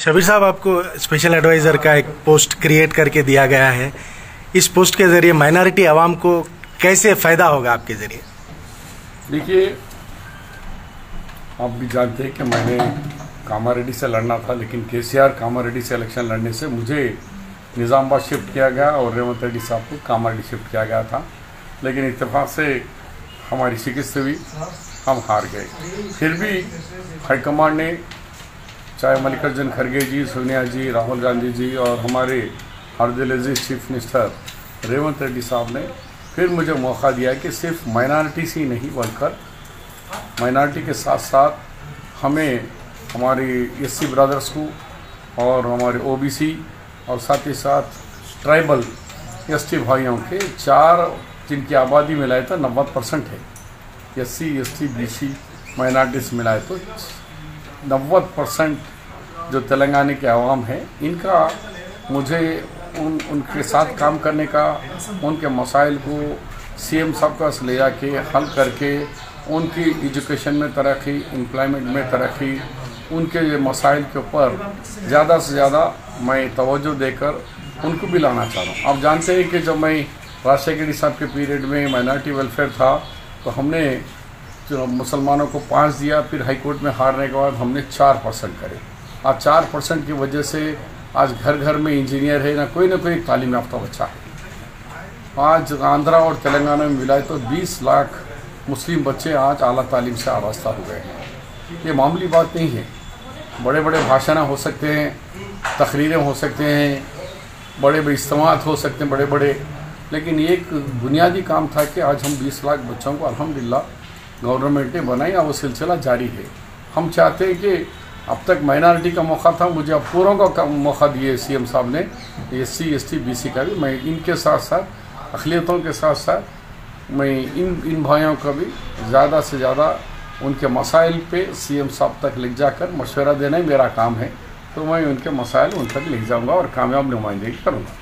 शबीर साहब, आपको special adviser का एक पोस्ट क्रिएट करके दिया गया है। इस पोस्ट के ज़रिए माइनॉरिटी आवाम को कैसे फ़ायदा होगा आपके ज़रिए? देखिए, आप भी जानते हैं कि मैंने कामारेड्डी से लड़ना था, लेकिन केसीआर कामारेड्डी से इलेक्शन लड़ने से मुझे निज़ामाबाद शिफ्ट किया गया और रेवंत रेड्डी साहब को कामारेड्डी शिफ्ट किया गया था। लेकिन इत्तेफाक से हमारी शिकस्त हुई, हम हार गए। फिर भी हाईकमांड ने, चाहे मल्लिकार्जुन खड़गे जी, सोनिया जी, राहुल गांधी जी और हमारे अब्दुल अजीज चीफ मिनिस्टर रेवंत रेड्डी साहब ने फिर मुझे मौका दिया कि सिर्फ माइनॉरिटी से ही नहीं बनकर माइनॉरिटी के साथ साथ हमें हमारी एससी ब्रदर्स को और हमारे ओबीसी और साथ ही साथ ट्राइबल एसटी भाइयों के चार, जिनकी आबादी मिलाए तो 90% है, एससी एसटी बीसी माइनॉरिटीज मिलाए तो 90% जो तेलंगाना के अवाम है, इनका मुझे उनके साथ काम करने का, उनके मसाइल को सीएम साहब का ले जाके हल करके उनकी एजुकेशन में तरक्की, एम्प्लॉयमेंट में तरक्की, उनके मसाइल के ऊपर ज़्यादा से ज़्यादा मैं तवज्जो देकर उनको भी लाना चाह रहा हूँ। आप जानते हैं कि जब मैं राजशेखर रेड्डी साहब के पीरियड में माइनॉरिटी वेलफेयर था तो हमने जो मुसलमानों को 5 दिया, फिर हाईकोर्ट में हारने के बाद हमने 4% करे। आज 4% की वजह से आज घर घर में इंजीनियर है, ना कोई तालीम याफ्ता बच्चा है। आज आंध्रा और तेलंगाना में मिलाए तो 20 लाख मुस्लिम बच्चे आज आला तालीम से आरास्ता हो गए हैं। ये मामूली बात नहीं है। बड़े बड़े भाषण हो सकते हैं, तकरीरें हो सकते हैं, बड़े बड़े इज्तिमात हो सकते हैं बड़े बड़े, लेकिन एक बुनियादी काम था कि आज हम 20 लाख बच्चों को अल्हम्दुलिल्लाह गवर्नमेंट ने बनाई और वो सिलसिला जारी है। हम चाहते हैं कि अब तक माइनॉरिटी का मौका था, मुझे अब पूरों का मौका दिए सीएम साहब ने, एससी एसटी बीसी का भी। मैं इनके साथ साथ अक़लियतों के साथ साथ मैं इन भाइयों का भी ज़्यादा से ज़्यादा उनके मसाइल पे सीएम साहब तक ले जाकर मशवरा देना ही मेरा काम है। तो मैं उनके मसाइल उन तक ले जाऊँगा और कामयाब नुमाइंदगी करूँगा।